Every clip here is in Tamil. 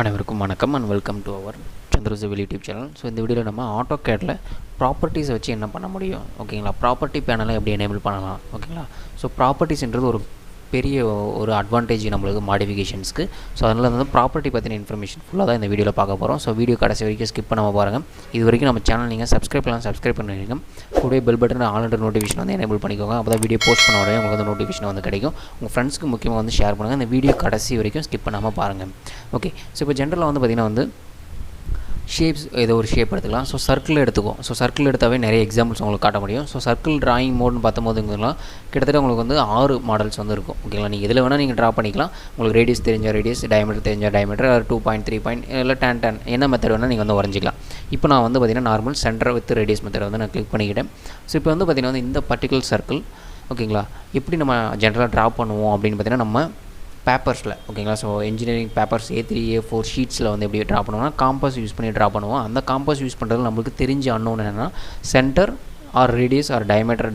அனைவருக்கும் வணக்கம் and welcome to our Chandru's YouTube channel. So இந்த வீடியோவில் நம்ம ஆட்டோகேடில் ப்ராப்பர்ட்டிஸை வச்சு என்ன பண்ண முடியும், ஓகேங்களா, ப்ராப்பர்ட்டி பேனலை எப்படி எனேபிள் பண்ணலாம், ஓகேங்களா. ஸோ ப்ராப்பர்ட்டிஸ்ன்றது ஒரு பெரிய ஒரு அட்வான்டேஜ் நம்மளுக்கு மாடிஃபிகேஷன்ஸ்க்கு. ஸோ அதனால் வந்து ப்ராப்பர்ட்டி பற்றின இன்ஃபர்மேஷன் ஃபுல்லாக தான் இந்த வீடியோவில் பார்க்க போகிறோம். ஸோ வீடியோ கடைசி வரைக்கும் ஸ்கிப் பண்ணாமல் பாருங்கள். இது வரைக்கும் நம்ம சேனல் நீங்கள் சப்ஸ்கிரைப் பண்ணிடுங்க. கூடவே பெல் பட்டன் ஆல் நோட்டிஃபிகேஷன் வந்து எனேபிள் பண்ணிக்கோங்க. அப்போ தான் வீடியோ போஸ்ட் பண்ண உடனே உங்களுக்கு வந்து நோட்டிஃபிகேஷன் வந்து கிடைக்கும். உங்கள் ஃப்ரெண்ட்ஸ்க்கு முக்கியமாக வந்து ஷேர் பண்ணுங்கள். இந்த வீடியோ கடைசி வரைக்கும் ஸ்கிப் பண்ணாமல் பாருங்கள். ஓகே, ஸோ இப்போ ஜென்ரலாக வந்து பார்த்திங்கன்னா வந்து ஷேப்ஸ் ஏதோ ஒரு ஷேப் எடுத்துக்கலாம். ஸோ சர்க்கிள் எடுத்துக்கும். ஸோ சர்க்கிள் எடுத்தாவே நிறைய எக்ஸாம்பிள்ஸ் உங்களுக்கு காட்ட முடியும். ஸோ சர்க்கிள் ட்ராயிங் மோட்னு பார்த்தும்போதுங்கலாம் கிட்டத்தட்ட உங்களுக்கு வந்து 6 மாடல்ஸ் வந்து இருக்கும், ஓகேங்களா. நீங்கள் இதில் வேணால் நீங்கள் ட்ரா பண்ணிக்கலாம். உங்களுக்கு ரேடியஸ் தெரிஞ்ச ரேடியஸ், டயமீட்டர் தெரிஞ்ச டயமீட்டர், 2.3 இல்லை tan என்ன மெத்தட் வேணால் நீங்கள் வந்து வரைஞ்சிக்கலாம். இப்போ நான் வந்து பார்த்திங்கன்னா normal centre with radius method வந்து நான் கிளிக் பண்ணிக்கிட்டேன். ஸோ இப்போ வந்து பார்த்திங்கன்னா வந்து இந்த பர்டிகுலர் சர்க்கிள், ஓகேங்களா, எப்படி நம்ம ஜென்ரலாக ட்ரா பண்ணுவோம் அப்படின்னு பார்த்திங்கன்னா நம்ம பேப்பர்ஸில், ஓகேங்களா. So engineering papers A3 A4 ஷீட்ஸில் வந்து எப்படி ட்ரா பண்ணுவோம்னா காம்பஸ் யூஸ் பண்ணி ட்ரா பண்ணுவோம். அந்த காம்பஸ் யூஸ் பண்ணுறது நம்மளுக்கு தெரிஞ்ச அன்னோன் என்னென்னா centre or radius or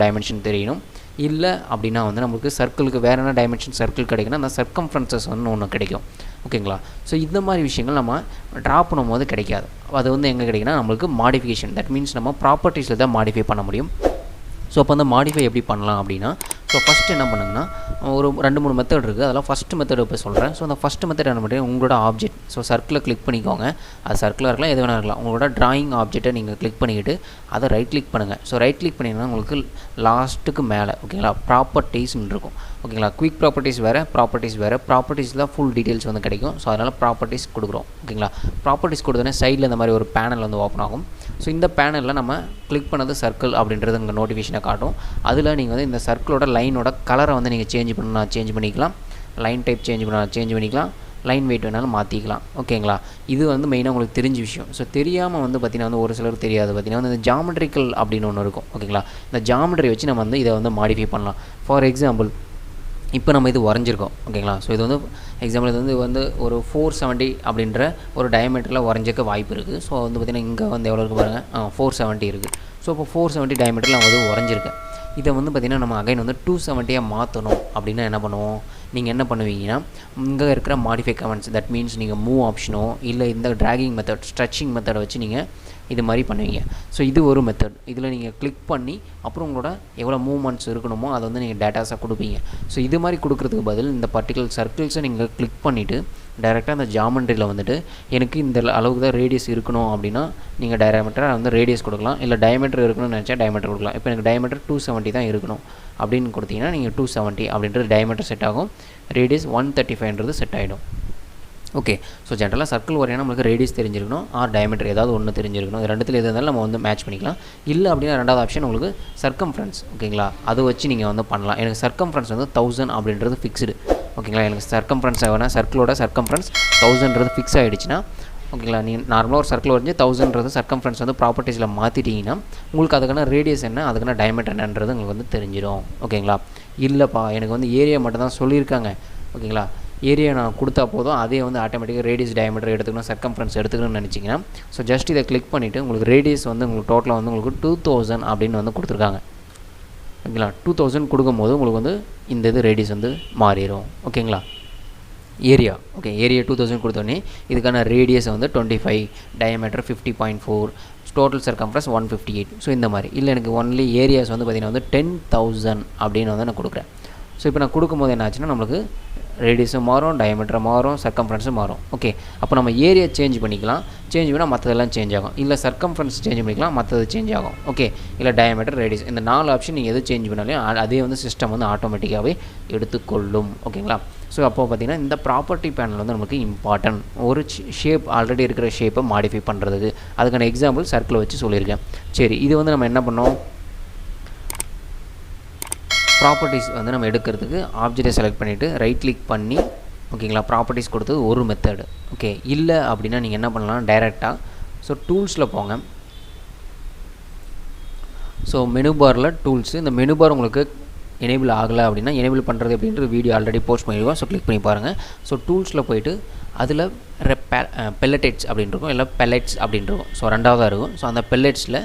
dimension தெரியணும். இல்லை அப்படின்னா வந்து நம்மளுக்கு சர்க்கிளுக்கு வேறு என்ன டைமென்ஷன் சர்க்கிள் கிடைக்குன்னா அந்த சர்க்கம்ஃபரன்சஸ் வந்து ஒன்று கிடைக்கும், ஓகேங்களா. ஸோ இந்த மாதிரி விஷயங்கள் நம்ம ட்ரா பண்ணும்போது கிடைக்காது. அது வந்து எங்கே கிடைக்குன்னா நம்மளுக்கு மாடிஃபிகேஷன், தட் மீன்ஸ் நம்ம ப்ராப்பர்ட்டிஸில் தான் மாடிஃபை பண்ண முடியும். ஸோ அப்போ அந்த மாடிஃபை எப்படி பண்ணலாம் அப்படின்னா, ஸோ ஃபஸ்ட்டு என்ன பண்ணுங்கன்னா ஒரு 2-3 மெத்தட் இருக்குது. அதெல்லாம் ஃபஸ்ட்டு மெத்தட் இப்போ சொல்கிறேன். ஸோ அந்த ஃபஸ்ட்டு மெத்தட் என்ன பண்ணுறீங்க, உங்களோட ஆப்ஜெக்ட், ஸோ சர்க்கிளை கிளிக் பண்ணிக்கோங்க. அது சர்க்கிளாக இருக்கலாம், எது வேணா இருக்கலாம். உங்களோட ட்ராயிங் ஆப்ஜெக்ட்டை நீங்கள் கிளிக் பண்ணிக்கிட்டு அதை ரைட் கிளிக் பண்ணுங்கள். ஸோ ரைட் கிளிக் பண்ணிங்கன்னா உங்களுக்கு லாஸ்ட்டுக்கு மேலே, ஓகேங்களா, ப்ராப்பர்ட்டிஸ்ன்னு இருக்கும், ஓகேங்களா. குயிக் ப்ராப்பர்ட்டிஸ் வேறு, ப்ராப்பர்ட்டிஸில் ஃபுல் டீட்டெயில்ஸ் வந்து கிடைக்கும். ஸோ அதனால் ப்ராப்பர்ட்டிஸ் கொடுக்குறோம், ஓகேங்களா. ப்ராப்பர்ட்டிஸ் கொடுத்தோன்னே சைடில் இந்த மாதிரி ஒரு பேனல் வந்து ஓப்பன் ஆகும். ஸோ இந்த பேனலில் நம்ம கிளிக் பண்ணது சர்க்கிள் அப்படின்றது உங்கள் நோட்டிஃபிகேஷனை காட்டும். அதில் நீங்கள் வந்து இந்த சர்க்கிளோட லைனோட கலரை வந்து நீங்கள் சேஞ்ச் பண்ணிக்கலாம். லைன் டைப் சேஞ்ச் பண்ணிக்கலாம். லைன் வெயிட் வேணாலும் மாற்றிக்கலாம், ஓகேங்களா. இது வந்து மெயினாக உங்களுக்கு தெரிஞ்ச விஷயம். ஸோ தெரியாமல் வந்து பார்த்திங்கன்னா வந்து ஒரு சிலருக்கு தெரியாது. பார்த்திங்கன்னா வந்து இந்த ஜாமெட்ரிக்கல் அப்படின்னு ஒன்று இருக்கும், ஓகேங்களா. இந்த ஜாமெட்ரி வச்சு நம்ம வந்து இதை வந்து மாடிஃபை பண்ணலாம். ஃபார் எக்ஸாம்பிள் இப்போ நம்ம இது வரைஞ்சிருக்கோம், ஓகேங்களா. ஸோ இது வந்து எக்ஸாம்பிள் இது வந்து ஒரு 470 அப்படின்ற ஒரு டயமீட்டரில் வரைஞ்சிக்க வாய்ப்பு இருக்குது. ஸோ வந்து பார்த்திங்கன்னா இங்கே வந்து எவ்வளோ இருக்குது பாருங்கள், 470 இருக்குது. ஸோ இப்போ 470 டயமீட்டரில் நான் வந்து வரைஞ்சிருக்கேன். இதை வந்து பார்த்திங்கன்னா நம்ம அகைன் வந்து 270 மாற்றணும் அப்படின்னா என்ன பண்ணுவோம், நீங்கள் என்ன பண்ணுவீங்கன்னா இங்கே இருக்கிற மாடிஃபை கமெண்ட்ஸ், தட் மீன்ஸ் நீங்கள் மூவ் ஆப்ஷனோ இல்லை இந்த ட்ராகிங் மெத்தட், ஸ்ட்ரெச்சிங் மெத்தடை வச்சு நீங்கள் இது மாதிரி பண்ணுவீங்க. ஸோ இது ஒரு மெத்தட். இதில் நீங்கள் கிளிக் பண்ணி அப்புறம் உங்களோட எவ்வளோ மூவ்மெண்ட்ஸ் இருக்கணுமோ அதை வந்து நீங்கள் டேட்டாஸாக கொடுப்பீங்க. ஸோ இது மாதிரி கொடுக்குறதுக்கு பதில் இந்த பர்டிகுலர் சர்க்கிள்ஸை நீங்கள் கிளிக் பண்ணிவிட்டு டைரெக்டாக அந்த ஜாமெண்ட்ரியில் வந்துட்டு எனக்கு இந்த அளவுக்கு தான் ரேடியஸ் இருக்கணும் அப்படின்னா நீங்கள் டயமீட்டராக வந்து ரேடியஸ் கொடுக்கலாம். இல்லை டயமீட்டர் இருக்கணும்னு நினச்சா டயமீட்டர் கொடுக்கலாம். இப்போ எனக்கு டயமீட்டர் 270 தான் இருக்கணும் அப்படின்னு கொடுத்தீங்கன்னா நீங்கள் 270 அப்படின்றது டயமீட்டர் செட் ஆகும். ரேடியஸ் 135ன்றது செட் ஆகிடும். ஓகே, ஸோ ஜென்ரலாக சர்க்கிள் வரையினா நம்மளுக்கு ரேடியஸ் தெரிஞ்சிருக்கணும் ஆர் டயமீட்டர் ஏதாவது ஒன்று தெரிஞ்சிருக்கணும். இது ரெண்டுத்தில் எது இருந்தாலும் நம்ம வந்து மேட்ச் பண்ணிக்கலாம். இல்லை அப்படின்னா ரெண்டாவது ஆப்ஷன் உங்களுக்கு சர்க்கம்ஃபரன்ஸ், ஓகேங்களா. அதை வச்சு நீங்கள் வந்து பண்ணலாம். எனக்கு சர்க்கம்ஃபரன்ஸ் வந்து 1000 அப்படின்றது ஃபிக்ஸ்டு, ஓகேங்களா. எனக்கு சர்க்கம்ஃபரன்ஸ் வேணால் சர்க்கிளோட சர்க்கம்ஃபரன்ஸ் 1000ன்றது ஃபிக்ஸ் ஆகிடுச்சுன்னா, ஓகேங்களா, நீங்கள் நார்மலாக ஒரு சர்க்கிள் வரைஞ்சி 1000ன்றது சர்க்கம்ஃபரன்ஸ் வந்து ப்ராப்பர்ட்டிஸில் மாற்றிட்டிங்கன்னா உங்களுக்கு அதுக்கான ரேடியஸ் என்ன, அதுக்கான டயமீட்டர் என்னன்றது உங்களுக்கு வந்து தெரிஞ்சிடும், ஓகேங்களா. இல்லைப்பா எனக்கு வந்து ஏரியா மட்டும் தான் சொல்லியிருக்காங்க, ஓகேங்களா, ஏரியா நான் கொடுத்தா போதும் அதே வந்து ஆட்டோமேட்டிக்காக ரேடியஸ் டயமீட்டர் எடுத்துக்கணும், சர்க்கம்ஃபரன்ஸ் எடுத்துக்கணும்னு நினச்சிங்கன்னா ஸோ ஜஸ்ட் இதை கிளிக் பண்ணிவிட்டு உங்களுக்கு ரேடியஸ் வந்து உங்களுக்கு டோட்டலாக வந்து உங்களுக்கு 2000 அப்படின்னு வந்து கொடுத்துருக்காங்க, ஓகேங்களா. 2000 கொடுக்கும்போது உங்களுக்கு வந்து இந்த இது ரேடியஸ் வந்து மாறிடும், ஓகேங்களா. ஏரியா, ஓகே, ஏரியா 2000 கொடுத்தோன்னே இதுக்கான ரேடியஸ் வந்து 25, டயமீட்டர் 50.4, டோட்டல் சர்க்கம்ஃபரன்ஸ் 158. ஸோ இந்த மாதிரி. இல்லை எனக்கு ஒன்லி ஏரியாஸ் வந்து பார்த்திங்கன்னா வந்து 10,000 அப்படின்னு வந்து நான் கொடுக்குறேன். ஸோ இப்போ நான் கொடுக்கும்போது என்ன ஆச்சுன்னா நம்மளுக்கு ரேடியஸும் மாறும், டயமீட்டர் மாறும், சர்க்கம்ஃபரன்ஸும் மாறும். ஓகே, அப்போ நம்ம ஏரியா சேஞ்ச் பண்ணிக்கலாம். சேஞ்ச் பண்ணால் மற்றதெல்லாம் சேஞ்ச் ஆகும். இல்லை சர்க்கம்ஃபரன்ஸ் சேஞ்ச் பண்ணிக்கலாம், மற்றது சேஞ்ச் ஆகும். ஓகே, இல்லை டயமீட்டர், ரேடியஸ், இந்த 4 ஆப்ஷன் நீங்கள் எது சேஞ்ச் பண்ணாலும் அதே வந்து சிஸ்டம் வந்து ஆட்டோமேட்டிக்காகவே எடுத்துக்கொள்ளும், ஓகேங்களா. ஸோ அப்போ பார்த்திங்கன்னா இந்த ப்ராப்பர்ட்டி பேனல் வந்து நமக்கு இம்பார்ட்டன்ட். ஒரு ஷேப் ஆல்ரெடி இருக்கிற ஷேப்பை மாடிஃபை பண்ணுறதுக்கு அதுக்கான எக்ஸாம்பிள் சர்க்கிளை வச்சு சொல்லியிருக்கேன். சரி, இது வந்து நம்ம என்ன பண்ணோம், ப்ராப்பர்ட்டிஸ் வந்து நம்ம எடுக்கிறதுக்கு ஆப்ஜெக்டை செலக்ட் பண்ணிவிட்டு ரைட் கிளிக் பண்ணி, ஓகேங்களா, ப்ராப்பர்ட்டிஸ் கொடுத்தது ஒரு மெத்தடு. ஓகே, இல்லை அப்படின்னா நீங்கள் என்ன பண்ணலாம், டைரெக்டாக ஸோ டூல்ஸில் போங்க. ஸோ மெனு பாரில் டூல்ஸு, இந்த மெனு பார் உங்களுக்கு எனேபிள் ஆகலை அப்படின்னா எனேபிள் பண்ணுறது அப்படின்ற வீடியோ ஆல்ரெடி போஸ்ட் பண்ணியிருக்கோம். ஸோ கிளிக் பண்ணி பாருங்கள். ஸோ டூல்ஸில் போய்ட்டு அதில் பெல்லட்டெட்ஸ் அப்படின்னு இருக்கும், இல்லை பெல்லட்ஸ் அப்படின்னு இருக்கும். ஸோ ரெண்டாவதாக இருக்கும். ஸோ அந்த பெல்லட்ஸில்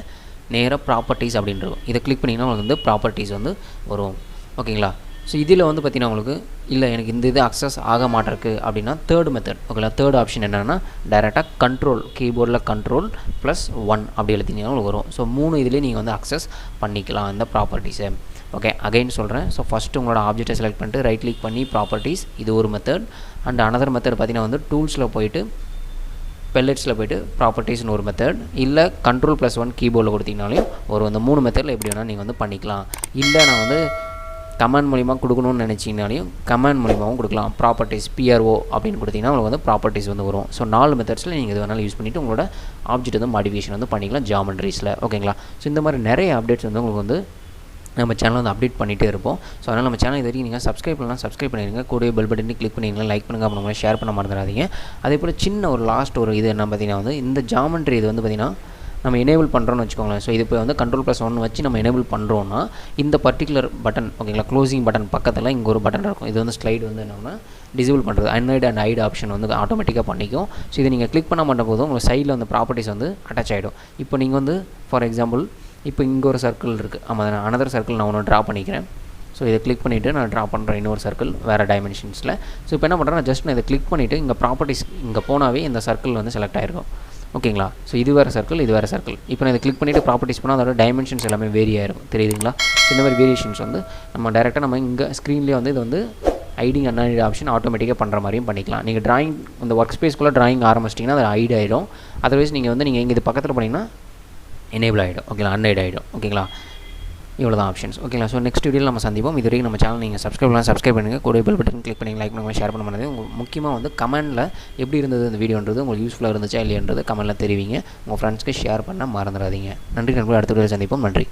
நேராக ப்ராப்பர்ட்டிஸ் அப்படின்னு இருக்கும். இதை கிளிக் பண்ணிங்கன்னா உங்களுக்கு வந்து ப்ராப்பர்ட்டிஸ் வந்து வரும், ஓகேங்களா. ஸோ இதில் வந்து பார்த்திங்கன்னா உங்களுக்கு இல்லை எனக்கு இந்த இது அக்சஸ் ஆக மாட்டிருக்கு அப்படின்னா தேர்ட் மெத்தட் ஓகேங்களா. தேர்ட் ஆப்ஷன் என்னென்னா டைரெக்டாக கண்ட்ரோல் கீபோர்டில் கண்ட்ரோல் +1 அப்படி எழுதினீங்கன்னா உங்களுக்கு வரும். ஸோ 3 இதுலேயே நீங்கள் வந்து அக்சஸ் பண்ணிக்கலாம் இந்த ப்ராப்பர்ட்டிஸை. ஓகே அகைன் சொல்கிறேன். ஸோ ஃபஸ்ட்டு உங்களோட ஆப்ஜெக்டை செலக்ட் பண்ணிட்டு ரைட் கிளிக் பண்ணி ப்ராப்பர்ட்டிஸ், இது ஒரு மெத்தட். அண்ட் அனதர் மெத்தட் பார்த்திங்கன்னா வந்து டூல்ஸில் போய்ட்டு பெல்லட்ஸில் போய்ட்டு ப்ராப்பர்ட்டிஸ்னு ஒரு மெத்தட், இல்லை கண்ட்ரோல் +1 கீபோர்டில் கொடுத்தீங்கனாலையும் ஒரு இந்த 3 மெத்தடில் எப்படி வேணால் நீங்கள் வந்து பண்ணிக்கலாம். இல்லை நான் வந்து கமாண்ட் மூலிமா கொடுக்கணும்னு நினச்சிங்கனாலையும் கமாண்ட் மூலிமாவும் கொடுக்கலாம். ப்ராப்பர்ட்டிஸ் PRO அப்படின்னு கொடுத்தீங்கன்னா உங்களுக்கு வந்து ப்ராப்பர்ட்டிஸ் வந்து வரும். ஸோ 4 மெத்தட்ஸில் நீங்கள் இது வேணாலும் யூஸ் பண்ணிவிட்டு உங்களோட ஆப்ஜெக்ட் வந்து மாடிஃபிகேஷன் வந்து பண்ணிக்கலாம் ஜாமெண்ட்ரிஸில். ஓகேங்களா. ஸோ இந்த மாதிரி நிறைய அப்டேட்ஸ் வந்து உங்களுக்கு வந்து நம்ம சேனல் வந்து அப்டேட் பண்ணிகிட்டே இருப்போம். ஸோ அதனால் நம்ம சேனல் இது வரைக்கும் நீங்கள் சப்ஸ்கிரைப் பண்ணலாம், சப்ஸ்கிரைப் பண்ணிடுங்க. கூட பெல் பட்டனை கிளிக் பண்ணிடுங்க, லைக் பண்ணுங்கள், அப்புறம் ஷேர் பண்ண மறந்துடாதீங்க. அதே போல் சின்ன ஒரு லாஸ்ட் ஒரு இது என்ன பார்த்தீங்கன்னா வந்து இந்த ஜாமெண்ட்ரி இது வந்து பார்த்திங்கன்னா நம்ம எனேபிள் பண்ணுறோன்னு வச்சுக்கோங்களேன். ஸோ இது இப்போ வந்து கண்ட்ரோல் +1 வச்சு நம்ம எனேபிள் பண்ணுறோன்னா இந்த பர்டிகுலர் பட்டன் ஓகேங்களா, க்ளோசிங் பட்டன் பக்கத்தில் இங்கே ஒரு பட்டன் இருக்கும். இது வந்து ஸ்லைடு வந்து என்னன்னா டிசேபிள் பண்ணுறது, அன்ஹைட் அண்ட் ஹைட் ஆப்ஷன் வந்து ஆட்டோமேட்டிக்காக பண்ணிக்கும். ஸோ இதை நீங்கள் கிளிக் பண்ண மாட்ட போதும் உங்களுக்கு சைடில் வந்து ப்ராப்பர்ட்டிஸ் வந்து அட்டாச் ஆகிடும். இப்போ நீங்கள் வந்து ஃபார் எக்ஸாம்பிள் இப்போ இங்கே ஒரு சர்க்கிள் இருக்குது, ஆமாம் அனதர் சர்க்கிள் நான் ஒன்று ட்ரா பண்ணிக்கிறேன். ஸோ இதை கிளிக் பண்ணிவிட்டு நான் ட்ரா பண்ணுறேன் இன்னொரு சர்க்கிள் வேறு டைமென்ஷன்ஸில். ஸோ இப்போ என்ன பண்ணுறேன், நான் ஜஸ்ட் நான் இதை கிளிக் பண்ணிவிட்டு இங்கே ப்ராப்பர்ட்டிஸ் இங்கே போனாவே இந்த சர்க்கிள் வந்து செலக்ட் ஆகிருக்கும். ஓகேங்களா. ஸோ இது வேறு சர்க்கிள், இது வேறு சர்க்கிள். இப்போ நான் இதை கிளிக் பண்ணிவிட்டு ப்ராப்பர்ட்டிஸ் போனால் அதோட டைமென்ஷன்ஸ் எல்லாமே வேரி ஆகிருக்கும், தெரியுதுங்களா. ஸோ இந்த மாதிரி வேரியேஷன்ஸ் வந்து நம்ம டேரெக்டாக நம்ம இங்கே ஸ்க்ரீன்லேயே வந்து இது வந்து ஐடிங் அன்ஹைட் ஆப்ஷன் ஆட்டோமேட்டிக்காக பண்ணுற மாதிரியும் பண்ணிக்கலாம். நீங்கள் ட்ராயிங் இந்த ஒர்க் ஸ்பேஸ்க்குள்ளே ட்ராயிங் ஆரம்பிச்சிட்டிங்கன்னா அது ஹைட் ஆகிடும். அதர்வைஸ் நீங்கள் வந்து நீங்கள் இங்கே இது பக்கத்தில் பண்ணிங்கன்னா எனேபிள் ஆகிடும். ஓகேங்களா, அன்ஹைட் ஆகிடும். ஓகேங்களா, இவ்வளோ தான் ஆப்ஷன்ஸ். ஓகேங்களா. ஸோ நெக்ஸ்ட் வீடியோவில் நம்ம சந்திப்போம். இது வரைக்கும் நம்ம சேனல் நீங்கள் சப்ஸ்கிரைப் பண்ணுங்கள், கூட பெல் பட்டன் கிளிக் பண்ணி லைக் பண்ணுங்கள், ஷேர் பண்ண பண்ணது. உங்களுக்கு முக்கியமாக வந்து கமெண்ட்டில் எப்படி இருந்தது இந்த வீடியோன்றது, உங்களுக்கு யூஸ்ஃபுல்லாக இருந்துச்சா இல்லையன்றது கமெண்ட்டில் தெரிவிங்க. உங்கள் ஃப்ரெண்ட்ஸ்க்கு ஷேர் பண்ண மறந்துடாதீங்க. நன்றி நண்பர்கள், அடுத்த வீடியோவில் சந்திப்போம். நன்றி.